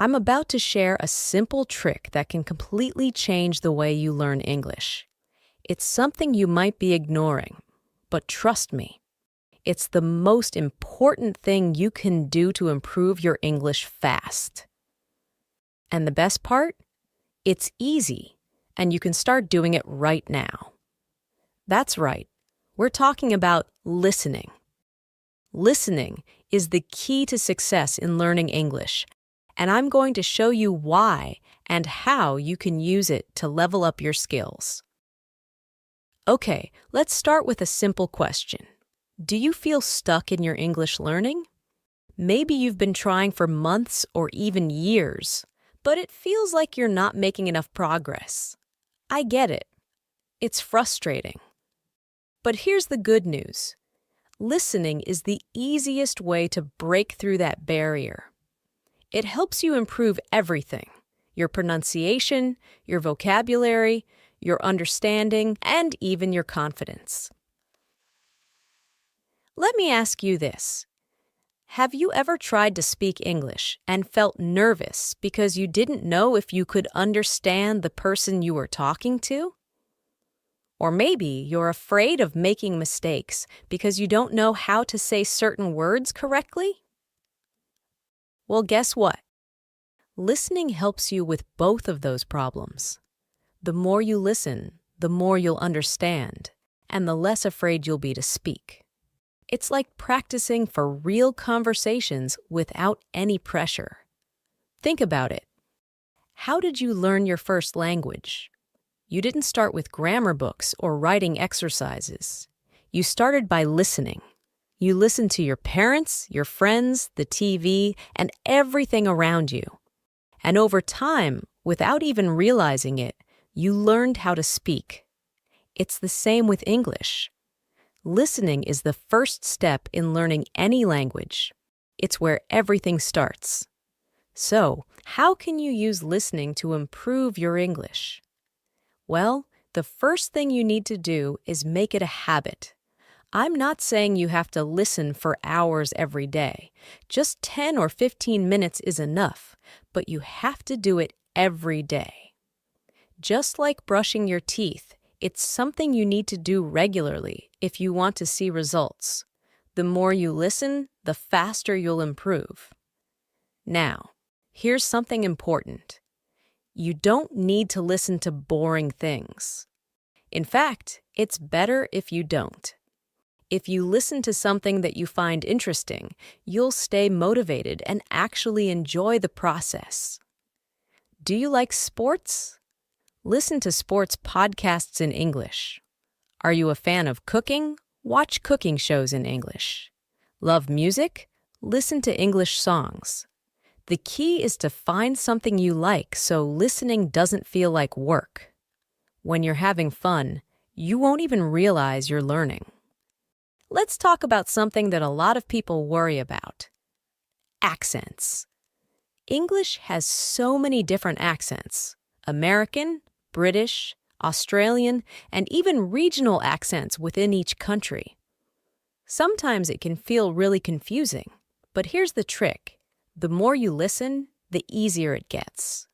I'm about to share a simple trick that can completely change the way you learn English. It's something you might be ignoring, but trust me, it's the most important thing you can do to improve your English fast. And the best part? It's easy, and you can start doing it right now. That's right, we're talking about listening. Listening is the key to success in learning English, and I'm going to show you why and how you can use it to level up your skills. Okay, let's start with a simple question. Do you feel stuck in your English learning? Maybe you've been trying for months or even years, but it feels like you're not making enough progress. I get it. It's frustrating. But here's the good news. Listening is the easiest way to break through that barrier. It helps you improve everything: your pronunciation, your vocabulary, your understanding, and even your confidence. Let me ask you this. Have you ever tried to speak English and felt nervous because you didn't know if you could understand the person you were talking to? Or maybe you're afraid of making mistakes because you don't know how to say certain words correctly? Well, guess what? Listening helps you with both of those problems. The more you listen, the more you'll understand, and the less afraid you'll be to speak. It's like practicing for real conversations without any pressure. Think about it. How did you learn your first language? You didn't start with grammar books or writing exercises. You started by listening. You listened to your parents, your friends, the TV, and everything around you. And over time, without even realizing it, you learned how to speak. It's the same with English. Listening is the first step in learning any language. It's where everything starts. So, how can you use listening to improve your English? Well, the first thing you need to do is make it a habit. I'm not saying you have to listen for hours every day. Just 10 or 15 minutes is enough, but you have to do it every day. Just like brushing your teeth, it's something you need to do regularly if you want to see results. The more you listen, the faster you'll improve. Now, here's something important. You don't need to listen to boring things. In fact, it's better if you don't. If you listen to something that you find interesting, you'll stay motivated and actually enjoy the process. Do you like sports? Listen to sports podcasts in English. Are you a fan of cooking? Watch cooking shows in English. Love music? Listen to English songs. The key is to find something you like so listening doesn't feel like work. When you're having fun, you won't even realize you're learning. Let's talk about something that a lot of people worry about. Accents. English has so many different accents. American, British, Australian, and even regional accents within each country. Sometimes it can feel really confusing, but here's the trick. The more you listen, the easier it gets.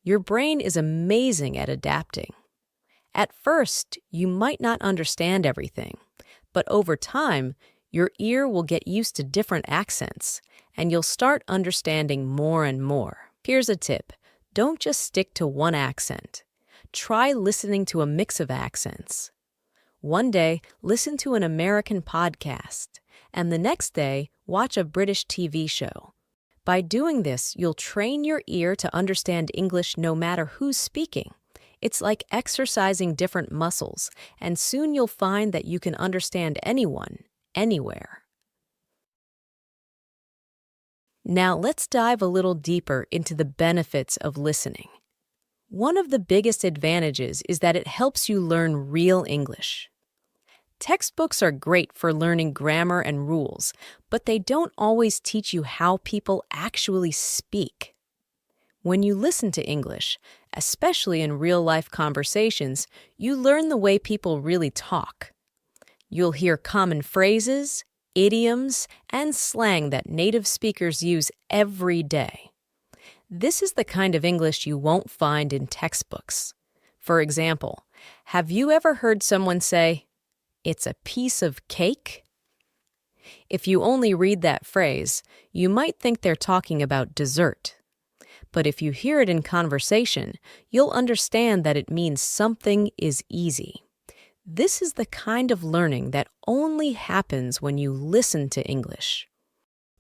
Your brain is amazing at adapting. At first, you might not understand everything, but over time, your ear will get used to different accents, and you'll start understanding more and more. Here's a tip. Don't just stick to one accent. Try listening to a mix of accents. One day, listen to an American podcast, and the next day, watch a British TV show. By doing this, you'll train your ear to understand English no matter who's speaking. It's like exercising different muscles, and soon you'll find that you can understand anyone, anywhere. Now let's dive a little deeper into the benefits of listening. One of the biggest advantages is that it helps you learn real English. Textbooks are great for learning grammar and rules, but they don't always teach you how people actually speak. When you listen to English, especially in real-life conversations, you learn the way people really talk. You'll hear common phrases, idioms, and slang that native speakers use every day. This is the kind of English you won't find in textbooks. For example, have you ever heard someone say, "It's a piece of cake"? If you only read that phrase, you might think they're talking about dessert. But if you hear it in conversation, you'll understand that it means something is easy. This is the kind of learning that only happens when you listen to English.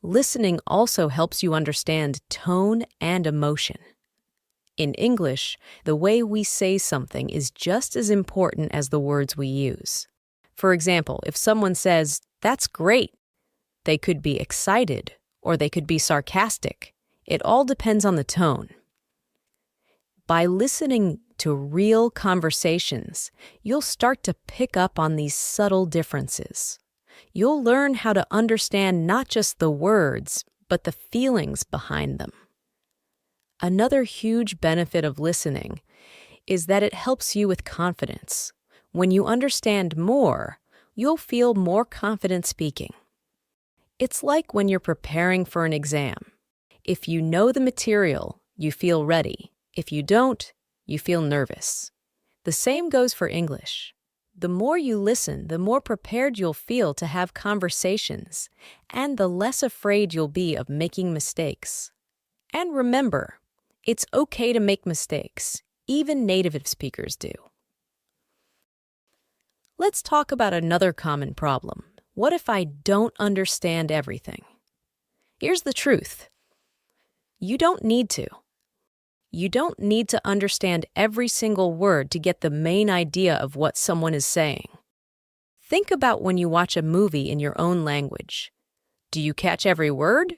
Listening also helps you understand tone and emotion. In English, the way we say something is just as important as the words we use. For example, if someone says, "That's great," they could be excited or they could be sarcastic. It all depends on the tone. By listening to real conversations, you'll start to pick up on these subtle differences. You'll learn how to understand not just the words, but the feelings behind them. Another huge benefit of listening is that it helps you with confidence. When you understand more, you'll feel more confident speaking. It's like when you're preparing for an exam. If you know the material, you feel ready. If you don't, you feel nervous. The same goes for English. The more you listen, the more prepared you'll feel to have conversations, and the less afraid you'll be of making mistakes. And remember, it's okay to make mistakes. Even native speakers do. Let's talk about another common problem. What if I don't understand everything? Here's the truth. You don't need to. You don't need to understand every single word to get the main idea of what someone is saying. Think about when you watch a movie in your own language. Do you catch every word?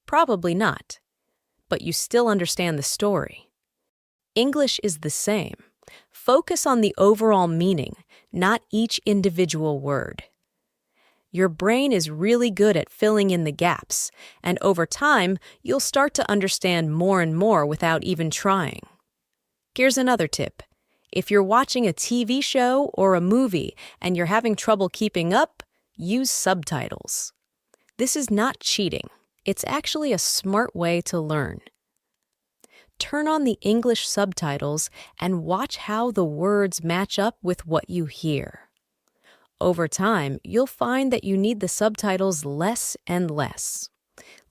Probably not. But you still understand the story. English is the same. Focus on the overall meaning, not each individual word. Your brain is really good at filling in the gaps, and over time, you'll start to understand more and more without even trying. Here's another tip. If you're watching a TV show or a movie and you're having trouble keeping up, use subtitles. This is not cheating. It's actually a smart way to learn. Turn on the English subtitles and watch how the words match up with what you hear. Over time, you'll find that you need the subtitles less and less.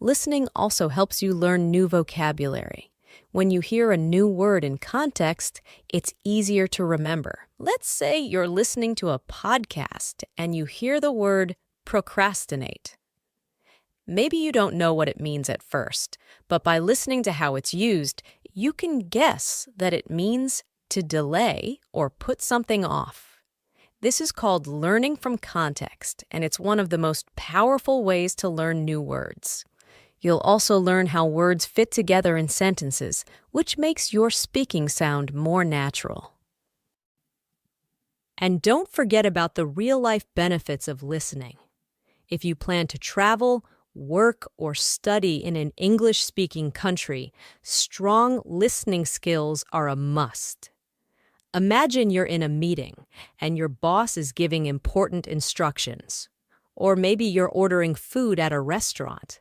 Listening also helps you learn new vocabulary. When you hear a new word in context, it's easier to remember. Let's say you're listening to a podcast and you hear the word procrastinate. Maybe you don't know what it means at first, but by listening to how it's used, you can guess that it means to delay or put something off. This is called learning from context, and it's one of the most powerful ways to learn new words. You'll also learn how words fit together in sentences, which makes your speaking sound more natural. And don't forget about the real-life benefits of listening. If you plan to travel, work, or study in an English-speaking country, strong listening skills are a must. Imagine you're in a meeting and your boss is giving important instructions. Or maybe you're ordering food at a restaurant.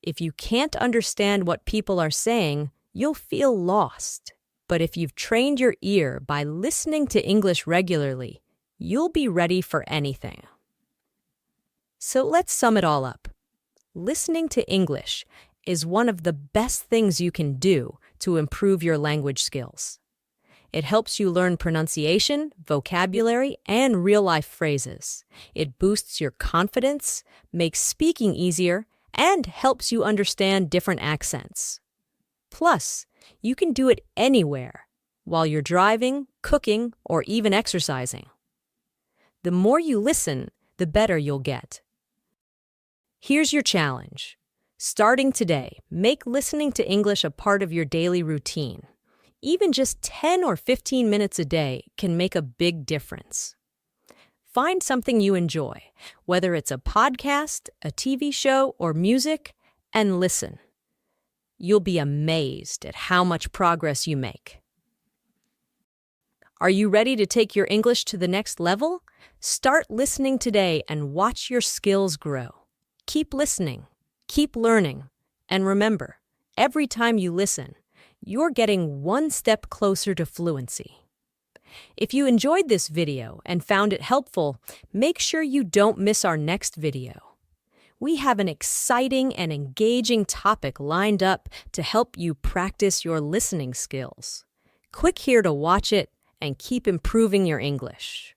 If you can't understand what people are saying, you'll feel lost. But if you've trained your ear by listening to English regularly, you'll be ready for anything. So let's sum it all up. Listening to English is one of the best things you can do to improve your language skills. It helps you learn pronunciation, vocabulary, and real-life phrases. It boosts your confidence, makes speaking easier, and helps you understand different accents. Plus, you can do it anywhere, while you're driving, cooking, or even exercising. The more you listen, the better you'll get. Here's your challenge. Starting today, make listening to English a part of your daily routine. Even just 10 or 15 minutes a day can make a big difference. Find something you enjoy, whether it's a podcast, a TV show, or music, and listen. You'll be amazed at how much progress you make. Are you ready to take your English to the next level? Start listening today and watch your skills grow. Keep listening, keep learning, and remember, Every time you listen, you're getting one step closer to fluency. If you enjoyed this video and found it helpful, make sure you don't miss our next video. We have an exciting and engaging topic lined up to help you practice your listening skills. Click here to watch it and keep improving your English.